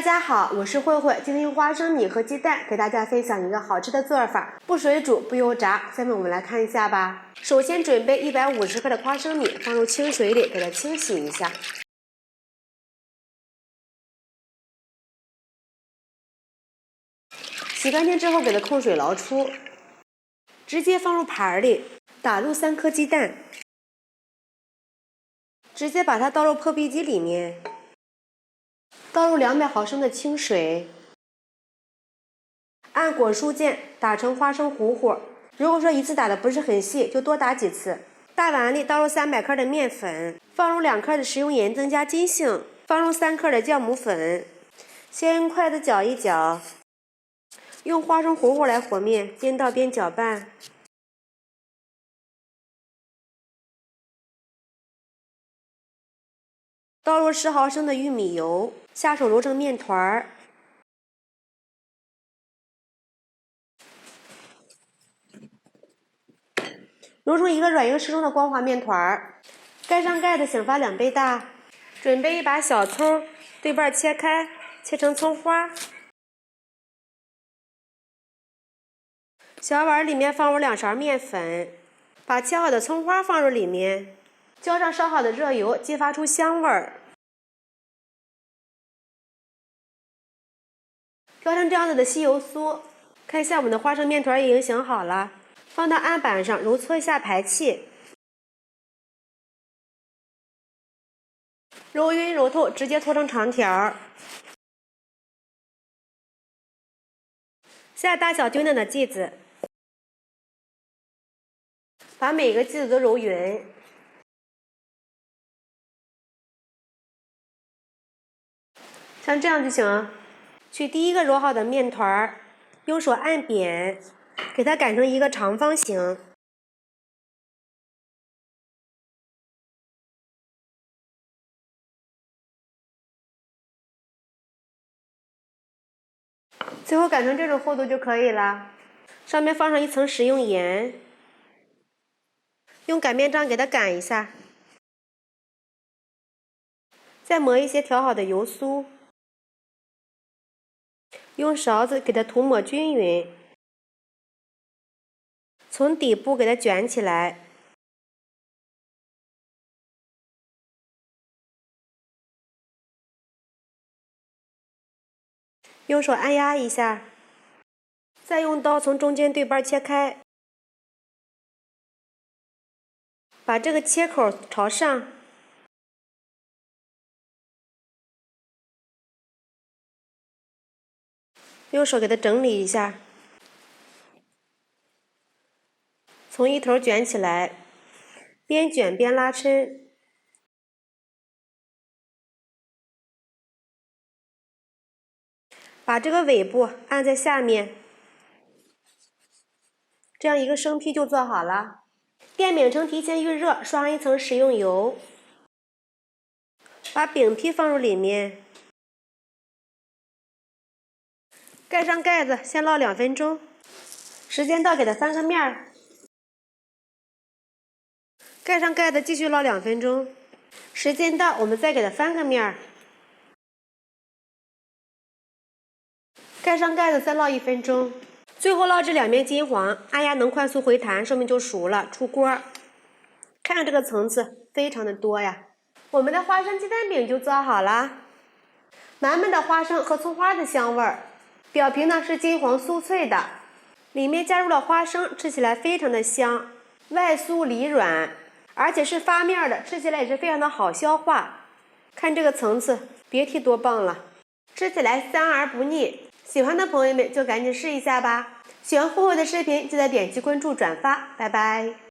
大家好，我是慧慧，今天用花生米和鸡蛋给大家分享一个好吃的做法，不水煮不油炸。下面我们来看一下吧。首先准备150克的花生米，放入清水里给它清洗一下。洗干净之后给它控水捞出，直接放入盘里，打入3颗鸡蛋，直接把它倒入破壁机里面。倒入200毫升的清水，按果蔬键打成花生糊糊。如果说一次打的不是很细，就多打几次。大碗里倒入300克的面粉，放入2克的食用盐增加筋性，放入3克的酵母粉，先用筷子搅一搅，用花生糊糊来和面，边倒边搅拌。倒入10毫升的玉米油，下手揉成面团儿。揉成一个软硬适中的光滑面团儿，盖上盖子，醒发2倍大。准备一把小葱，对半切开，切成葱花。小碗里面放入2勺面粉，把切好的葱花放入里面，浇上烧好的热油，激发出香味儿。调成这样子的吸油酥，看一下我们的花生面团已经醒好了，放到案板上揉搓一下排气，揉匀揉透，直接搓成长条。下大小均等的剂子，把每个剂子都揉匀。像这样就行。取第一个揉好的面团，用手按扁，给它擀成一个长方形。最后擀成这种厚度就可以了。上面放上1层食用盐，用擀面杖给它擀一下，再抹一些调好的油酥，用勺子给它涂抹均匀，从底部给它卷起来。用手按压一下，再用刀从中间对半切开，把这个切口朝上，用手给它整理一下，从一头卷起来，边卷边拉抻。把这个尾部按在下面，这样一个生坯就做好了。电饼铛提前预热，刷上1层食用油，把饼坯放入里面，盖上盖子，先烙2分钟。时间到，给它翻个面儿，盖上盖子，继续烙2分钟。时间到，我们再给它翻个面儿，盖上盖子，再烙1分钟。最后烙至2面金黄，按压能快速回弹，说明就熟了，出锅。看看这个层次，非常的多呀。我们的花生鸡蛋饼就做好了，满满的花生和葱花的香味儿，表皮呢是金黄酥脆的，里面加入了花生，吃起来非常的香，外酥里软，而且是发面的，吃起来也是非常的好消化。看这个层次，别提多棒了，吃起来香而不腻。喜欢的朋友们就赶紧试一下吧。喜欢慧慧的视频，记得点击关注转发，拜拜。